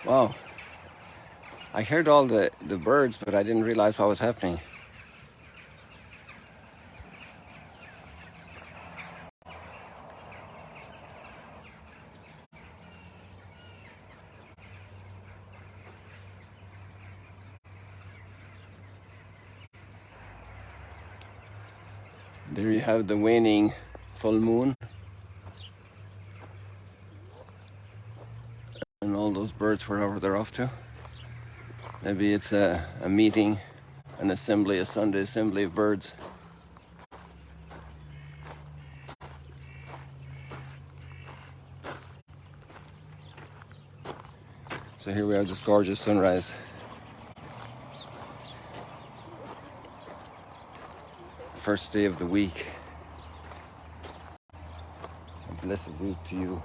Wow. I heard all the birds, but I didn't realize what was happening. There you have the waning full moon and all those birds wherever they're off to. Maybe it's a meeting, an assembly, a Sunday assembly of birds. So here we are, this gorgeous sunrise. First day of the week. A blessed week to you.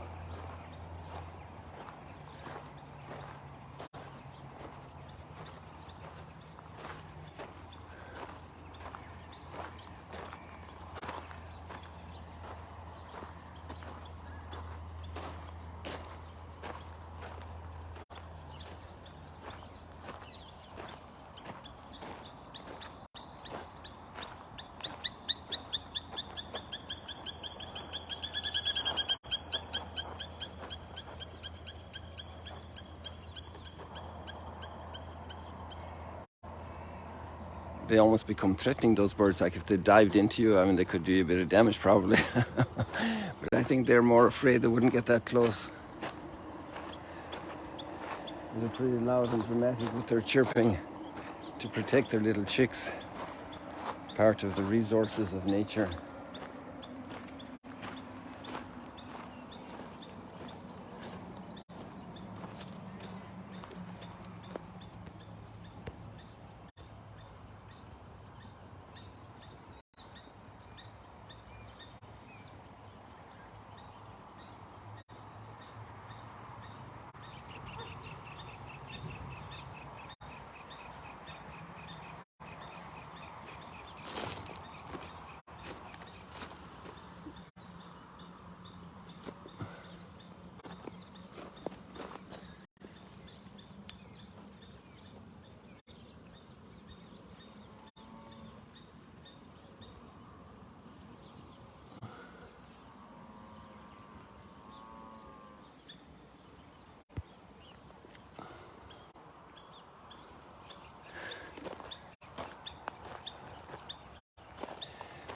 They almost become threatening, those birds. Like if they dived into you, I mean, they could do you a bit of damage probably. But I think they're more afraid they wouldn't get that close. They're pretty loud and dramatic with their chirping to protect their little chicks. Part of the resources of nature.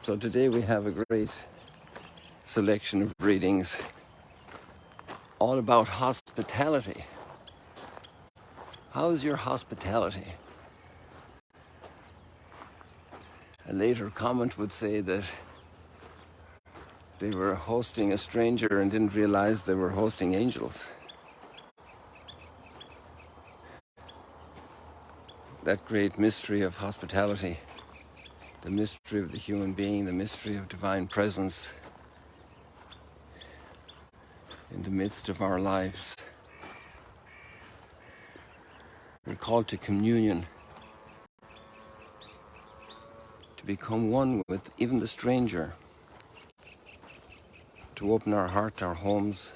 So today we have a great selection of readings all about hospitality. How's your hospitality? A later comment would say that they were hosting a stranger and didn't realize they were hosting angels. That great mystery of hospitality, the mystery of the human being, the mystery of divine presence in the midst of our lives. We're called to communion, to become one with even the stranger, to open our heart, our homes.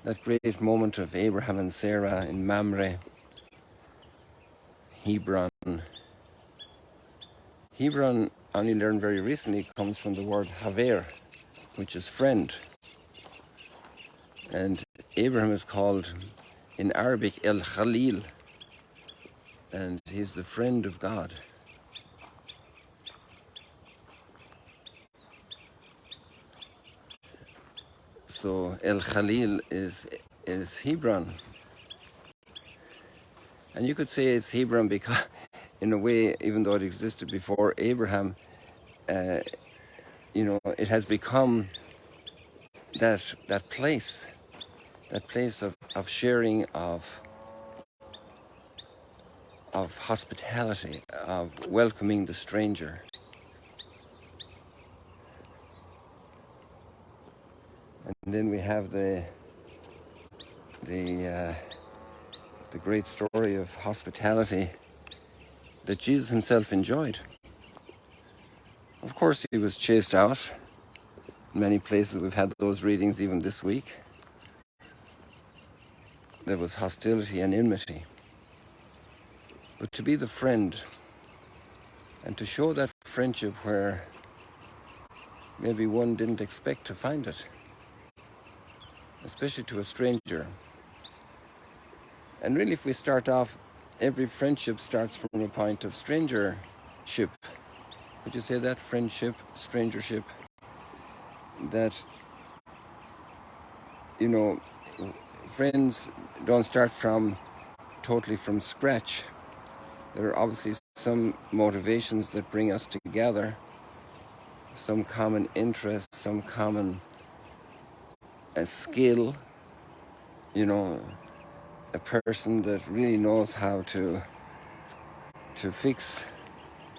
That great moment of Abraham and Sarah in Mamre, Hebron. Hebron, I only learned very recently, comes from the word haver, which is friend. And Abraham is called in Arabic El Khalil, and he's the friend of God. So El Khalil is Hebron. And you could say it's Hebron because, in a way, even though it existed before Abraham, it has become that place of sharing, of hospitality, of welcoming the stranger. And then we have the great story of hospitality that Jesus himself enjoyed. Of course, he was chased out. In many places we've had those readings even this week. there was hostility and enmity. But to be the friend and to show that friendship where maybe one didn't expect to find it, especially to a stranger. And really, if we start off, every friendship starts from a point of strangership. Could you say that? Friendship, strangership. That, you know, friends don't start totally from scratch. There are obviously some motivations that bring us together, some common interests, some common skill, you know, a person that really knows how to fix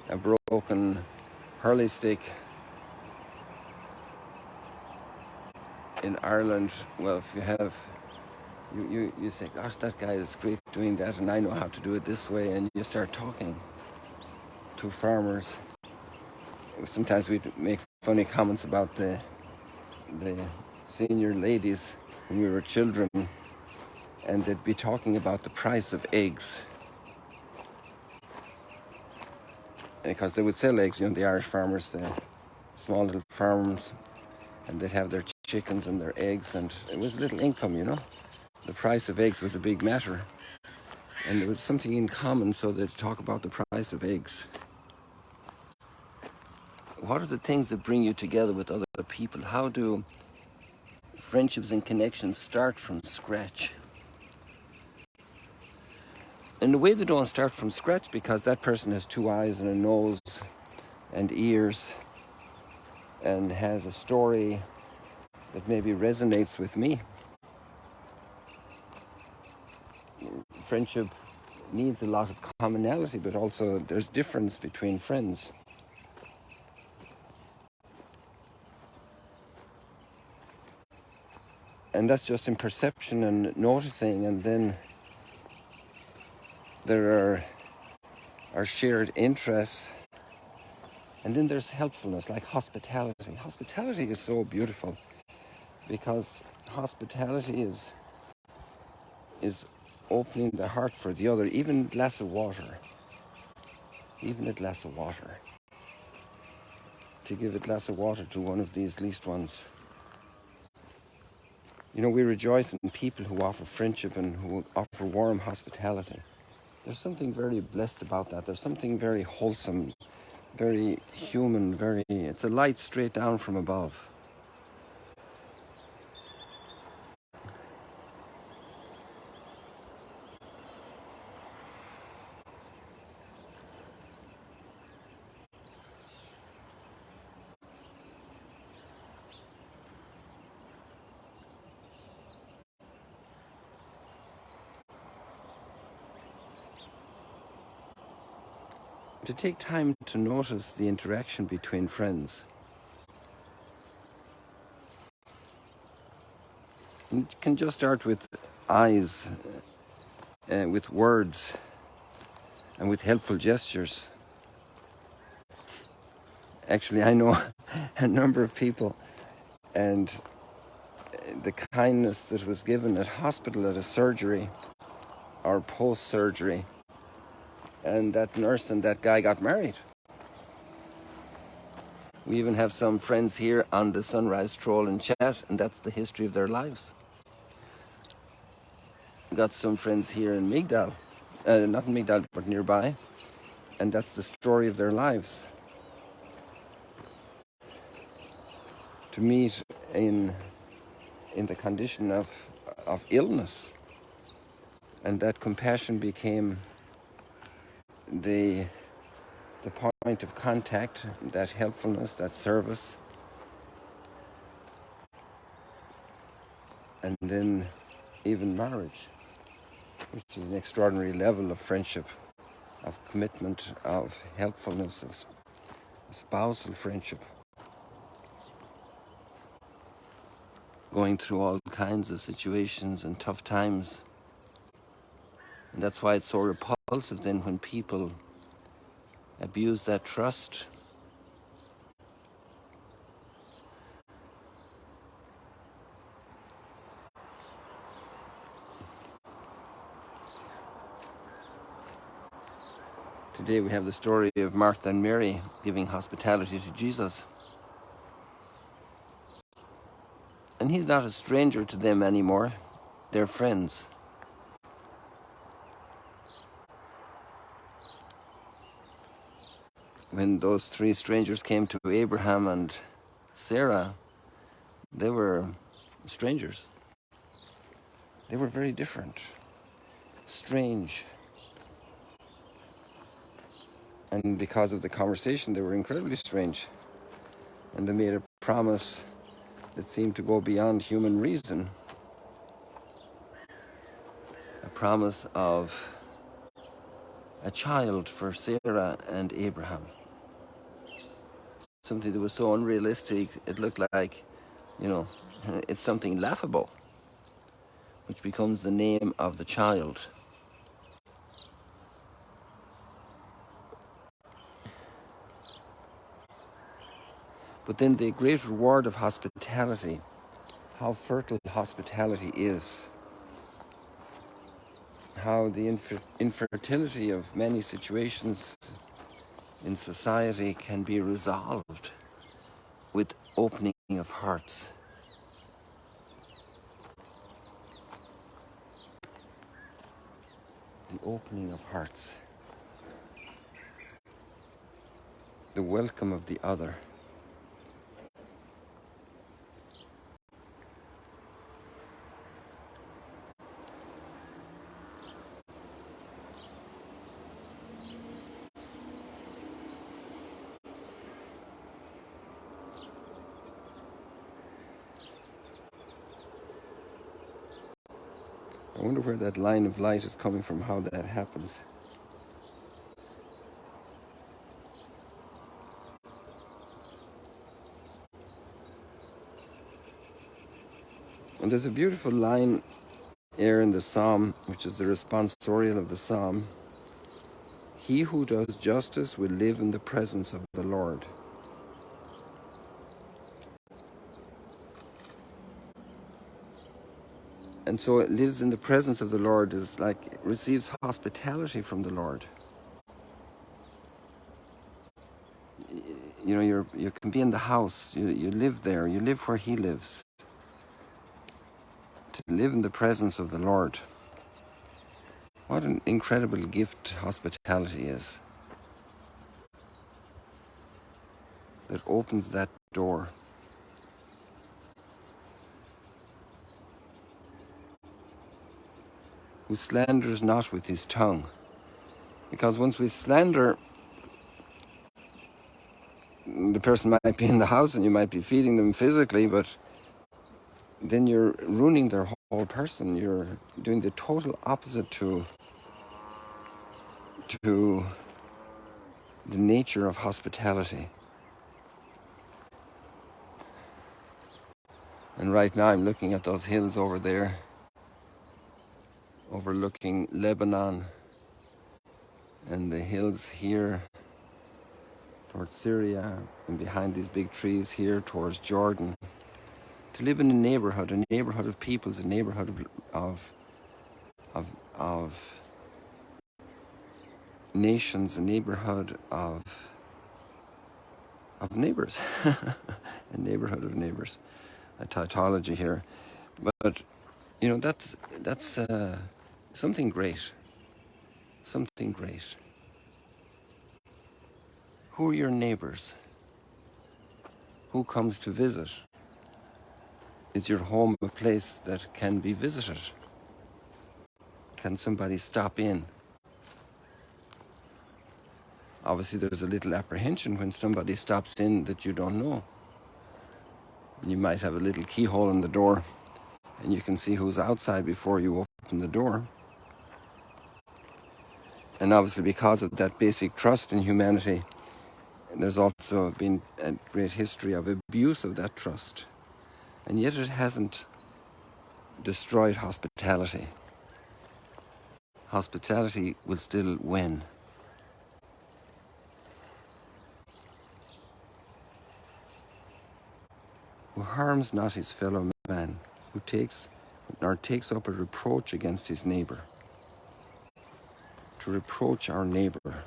a broken hurley stick in Ireland. Well, if you have, you say, gosh, that guy is great doing that, and I know how to do it this way, and you start talking to farmers. Sometimes we make funny comments about the senior ladies when we were children, and they'd be talking about the price of eggs, because they would sell eggs, you know, the Irish farmers, the small little farms, and they'd have their chickens and their eggs, and it was a little income, you know. The price of eggs was a big matter, and there was something in common, so they'd talk about the price of eggs. What are the things that bring you together with other people? How do friendships and connections start from scratch? In a way, they don't start from scratch because that person has two eyes and a nose and ears and has a story that maybe resonates with me. Friendship needs a lot of commonality, but also there's difference between friends. And that's just in perception and noticing, and then there are shared interests, and then there's helpfulness, like hospitality. Hospitality is so beautiful because hospitality is opening the heart for the other, even a glass of water. Even a glass of water. To give a glass of water to one of these least ones. You know, we rejoice in people who offer friendship and who offer warm hospitality. There's something very blessed about that. There's something very wholesome, very human, it's a light straight down from above. To take time to notice the interaction between friends. And it can just start with eyes, with words, and with helpful gestures. Actually, I know a number of people, and the kindness that was given at hospital, at a surgery, or post-surgery, and that nurse and that guy got married. We even have some friends here on the Sunrise Stroll and Chat, and that's the history of their lives. We got some friends here in Migdal, not in Migdal, but nearby, and that's the story of their lives. To meet in the condition of illness, and that compassion became the point of contact, that helpfulness, that service, and then even marriage, which is an extraordinary level of friendship, of commitment, of helpfulness, of spousal friendship, going through all kinds of situations and tough times. And that's why it's so repulsive then when people abuse that trust. Today we have the story of Martha and Mary giving hospitality to Jesus. And he's not a stranger to them anymore. They're friends. When those three strangers came to Abraham and Sarah, they were strangers. They were very different, strange. And because of the conversation, they were incredibly strange. And they made a promise that seemed to go beyond human reason. A promise of a child for Sarah and Abraham. Something that was so unrealistic, it looked like, it's something laughable, which becomes the name of the child. But then the great reward of hospitality, how fertile hospitality is, how the infertility of many situations in society can be resolved with opening of hearts. The opening of hearts. The welcome of the other. I wonder where that line of light is coming from, how that happens. And there's a beautiful line here in the Psalm, which is the responsorial of the Psalm. He who does justice will live in the presence of the Lord. And so it lives in the presence of the Lord is like it receives hospitality from the Lord. You can be in the house, you live there, you live where he lives. To live in the presence of the Lord. What an incredible gift hospitality is. That opens that door. Who slanders not with his tongue. Because once we slander, the person might be in the house and you might be feeding them physically, but then you're ruining their whole person. You're doing the total opposite to the nature of hospitality. And right now I'm looking at those hills over there, overlooking Lebanon, and the hills here towards Syria, and behind these big trees here towards Jordan. To live in a neighborhood of peoples, a neighborhood of nations, a neighborhood of neighbors, a neighborhood of neighbors, a tautology here, but that's something great, something great. Who are your neighbors? Who comes to visit? Is your home a place that can be visited? Can somebody stop in? Obviously, there's a little apprehension when somebody stops in that you don't know. You might have a little keyhole in the door, and you can see who's outside before you open the door. And obviously, because of that basic trust in humanity, there's also been a great history of abuse of that trust. And yet it hasn't destroyed hospitality. Hospitality will still win. Who harms not his fellow man, who takes up a reproach against his neighbor. To reproach our neighbor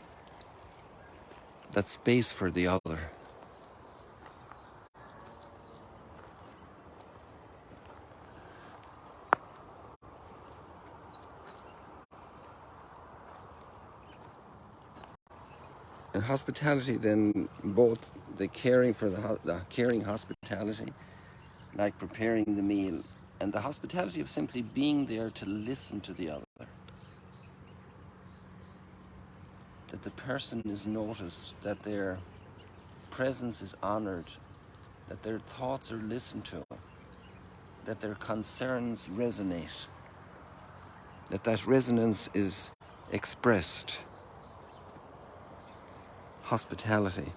that space for the other. And hospitality, then, both the caring for the caring hospitality, like preparing the meal, and the hospitality of simply being there to listen to the other. That the person is noticed, that their presence is honored, that their thoughts are listened to, that their concerns resonate, that resonance is expressed. Hospitality.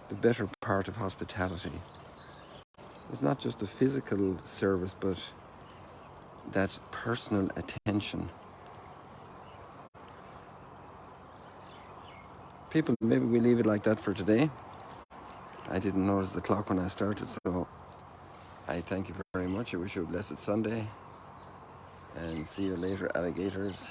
The better part of hospitality is not just a physical service, but that personal attention. People, maybe we leave it like that for today. I didn't notice the clock when I started, so I thank you very much. I wish you a blessed Sunday, and see you later, alligators.